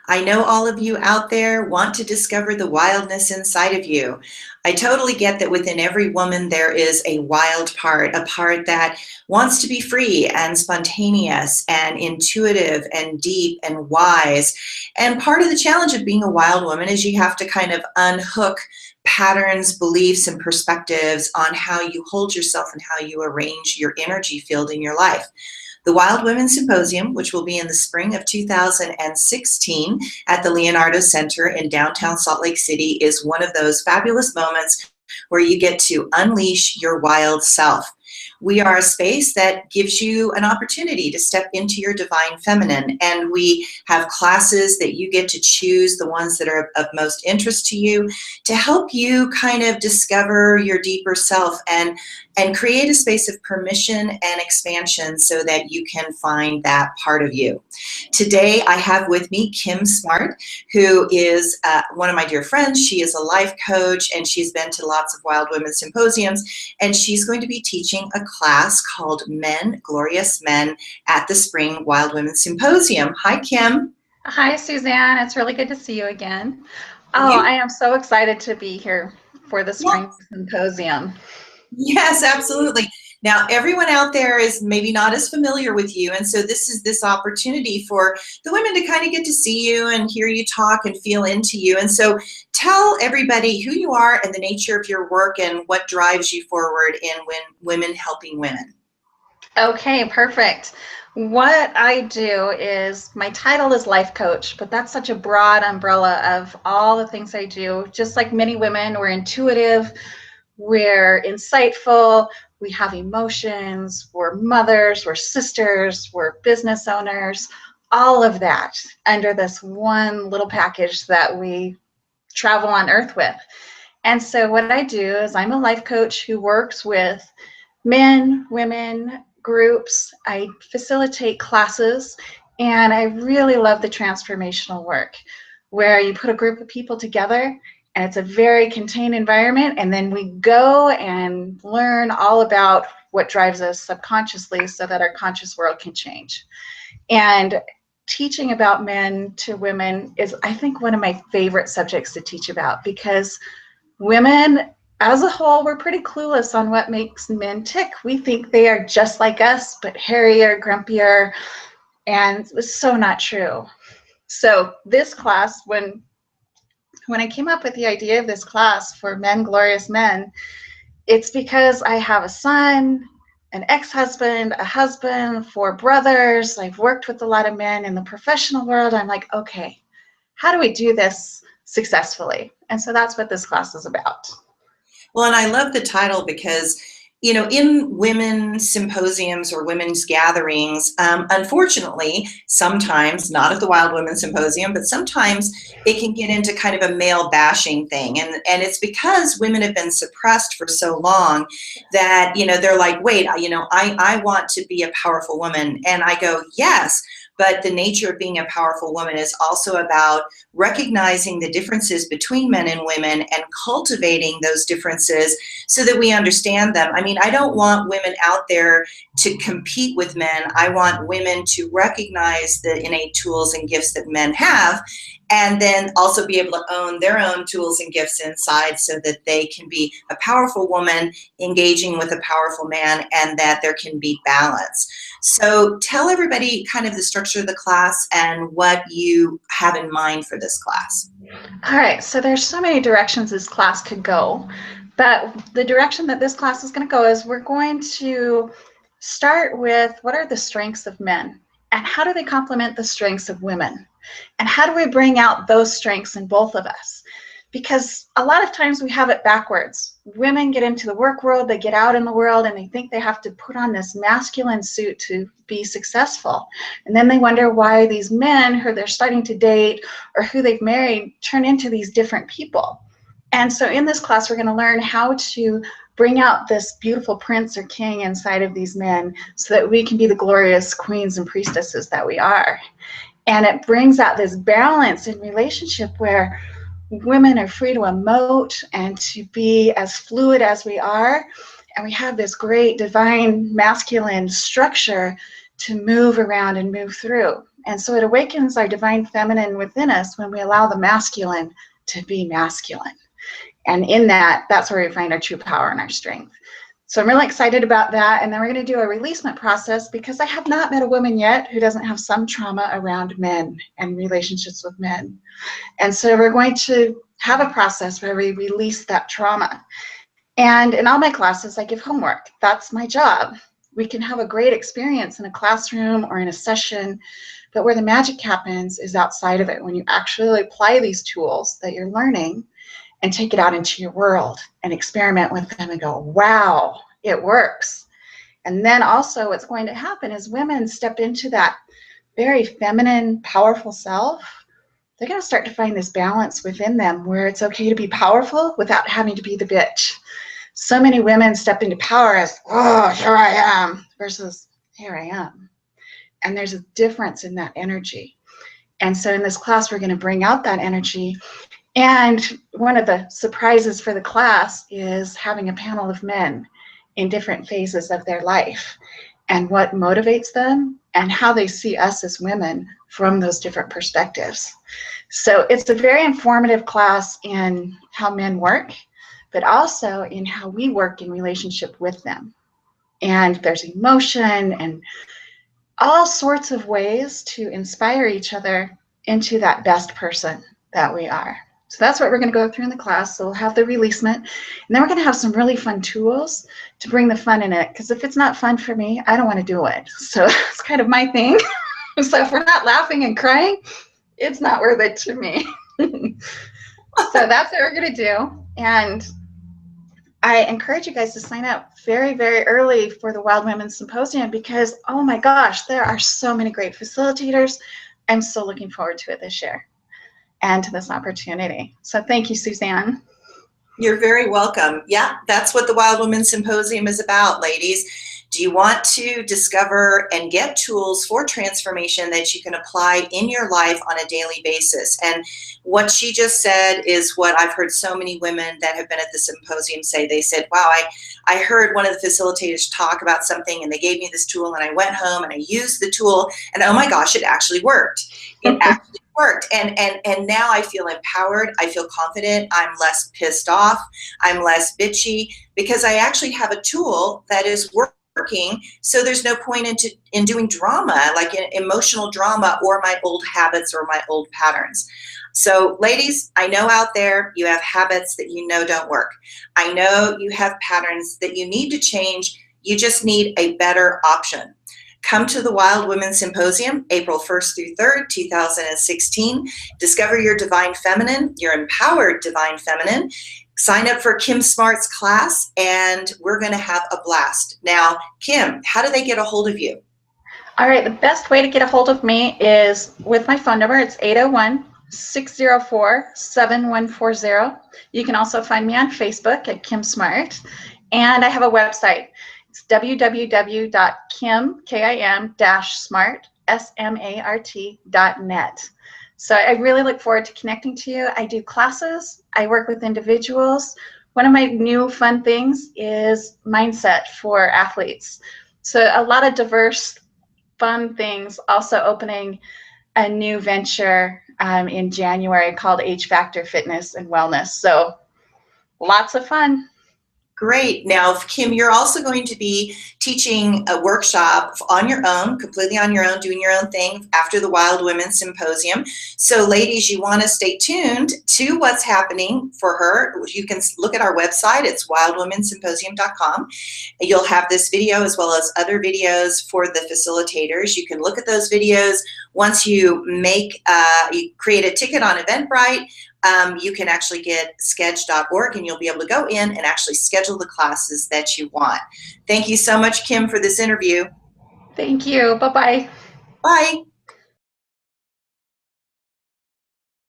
I know all of you out there want to discover the wildness inside of you. I totally get that within every woman there is a wild part, a part that wants to be free and spontaneous and intuitive and deep and wise. And part of the challenge of being a wild woman is you have to kind of unhook patterns, beliefs, and perspectives on how you hold yourself and how you arrange your energy field in your life. The Wild Women Symposium, which will be in the spring of 2016 at the Leonardo Center in downtown Salt Lake City, is one of those fabulous moments where you get to unleash your wild self. We are a space that gives you an opportunity to step into your divine feminine, and we have classes that you get to choose, the ones that are of most interest to you, to help you kind of discover your deeper self and create a space of permission and expansion so that you can find that part of you. Today I have with me Kim Smart, who is one of my dear friends. She is a life coach and she's been to lots of Wild Women Symposiums, and she's going to be teaching a class called Men, Glorious Men at the Spring Wild Women Symposium. Hi, Kim. Hi, Suzanne. It's really good to see you again. I am so excited to be here for the Spring Symposium. Yes, absolutely. Now, everyone out there is maybe not as familiar with you, and so this is this opportunity for the women to kind of get to see you and hear you talk and feel into you. And so tell everybody who you are and the nature of your work and what drives you forward in Women Helping Women. Okay, perfect. What I do is, my title is life coach, but that's such a broad umbrella of all the things I do. Just like many women, we're intuitive, we're insightful, we have emotions, we're mothers, we're sisters, we're business owners, all of that under this one little package that we travel on earth with. And so what I do is I'm a life coach who works with men, women, groups. I facilitate classes, and I really love the transformational work where you put a group of people together and it's a very contained environment, and then we go and learn all about what drives us subconsciously so that our conscious world can change. And teaching about men to women is, I think, one of my favorite subjects to teach about, because women as a whole, we're pretty clueless on what makes men tick. We think they are just like us, but hairier, grumpier, and it's so not true. So this class, when I came up with the idea of this class for Men, Glorious Men, it's because I have a son, an ex-husband, a husband, 4 brothers. I've worked with a lot of men in the professional world. I'm like, okay, how do we do this successfully? And so that's what this class is about. Well, and I love the title because, you know, in women's symposiums or women's gatherings, unfortunately, sometimes, not at the Wild Women Symposium, but sometimes it can get into kind of a male bashing thing. And it's because women have been suppressed for so long that, you know, they're like, wait, you know, I want to be a powerful woman. And I go, yes. But the nature of being a powerful woman is also about recognizing the differences between men and women and cultivating those differences so that we understand them. I mean, I don't want women out there to compete with men. I want women to recognize the innate tools and gifts that men have, and then also be able to own their own tools and gifts inside so that they can be a powerful woman engaging with a powerful man, and that there can be balance. So tell everybody kind of the structure of the class and what you have in mind for this class. All right, so there's so many directions this class could go, but the direction that this class is going to go is we're going to start with what are the strengths of men and how do they complement the strengths of women, and how do we bring out those strengths in both of us? Because a lot of times we have it backwards. Women get into the work world, they get out in the world, and they think they have to put on this masculine suit to be successful. And then they wonder why these men who they're starting to date or who they've married turn into these different people. And so in this class, we're going to learn how to bring out this beautiful prince or king inside of these men so that we can be the glorious queens and priestesses that we are. And it brings out this balance in relationship where women are free to emote and to be as fluid as we are. And we have this great divine masculine structure to move around and move through. And so it awakens our divine feminine within us when we allow the masculine to be masculine. And in that, that's where we find our true power and our strength. So I'm really excited about that. And then we're going to do a releasement process, because I have not met a woman yet who doesn't have some trauma around men and relationships with men. And so we're going to have a process where we release that trauma. And in all my classes, I give homework. That's my job. We can have a great experience in a classroom or in a session, but where the magic happens is outside of it, when you actually apply these tools that you're learning and take it out into your world and experiment with them and go, wow, it works. And then also what's going to happen is women step into that very feminine, powerful self. They're going to start to find this balance within them where it's okay to be powerful without having to be the bitch. So many women step into power as, oh, here I am, versus here I am. And there's a difference in that energy. And so in this class, we're going to bring out that energy. And one of the surprises for the class is having a panel of men in different phases of their life and what motivates them and how they see us as women from those different perspectives. So it's a very informative class in how men work, but also in how we work in relationship with them. And there's emotion and all sorts of ways to inspire each other into that best person that we are. So that's what we're going to go through in the class. So we'll have the releasement, and then we're going to have some really fun tools to bring the fun in it, because if it's not fun for me, I don't want to do it. So it's kind of my thing. So if we're not laughing and crying, it's not worth it to me. So that's what we're going to do. And I encourage you guys to sign up very, very early for the Wild Women Symposium, because, oh my gosh, there are so many great facilitators. I'm so looking forward to it this year and to this opportunity. So thank you, Suzanne. You're very welcome. Yeah, that's what the Wild Women Symposium is about, ladies. Do you want to discover and get tools for transformation that you can apply in your life on a daily basis? And what she just said is what I've heard so many women that have been at the symposium say. They said, wow, I heard one of the facilitators talk about something and they gave me this tool, and I went home and I used the tool, and oh my gosh, it actually worked. It actually worked. And now I feel empowered. I feel confident. I'm less pissed off. I'm less bitchy, because I actually have a tool that is working. So there's no point in doing drama, like emotional drama, or my old habits or my old patterns. So ladies, I know out there you have habits that you know don't work. I know you have patterns that you need to change. You just need a better option. Come to the Wild Women Symposium, April 1st through 3rd, 2016. Discover your divine feminine, your empowered divine feminine. Sign up for Kim Smart's class, and we're going to have a blast. Now, Kim, how do they get a hold of you? All right, the best way to get a hold of me is with my phone number. It's 801-604-7140. You can also find me on Facebook at Kim Smart, and I have a website. It's www.kim-smart.net. So I really look forward to connecting to you. I do classes. I work with individuals. One of my new fun things is mindset for athletes. So a lot of diverse, fun things. Also opening a new venture in January called H Factor Fitness and Wellness. So lots of fun. Great. Now, Kim, you're also going to be teaching a workshop on your own, completely on your own, doing your own thing after the Wild Women Symposium. So ladies, you want to stay tuned to what's happening for her. You can look at our website. It's wildwomensymposium.com. You'll have this video as well as other videos for the facilitators. You can look at those videos. Once you you create a ticket on Eventbrite, you can actually get sketch.org, and you'll be able to go in and actually schedule the classes that you want. Thank you so much, Kim, for this interview. Thank you. Bye-bye. Bye.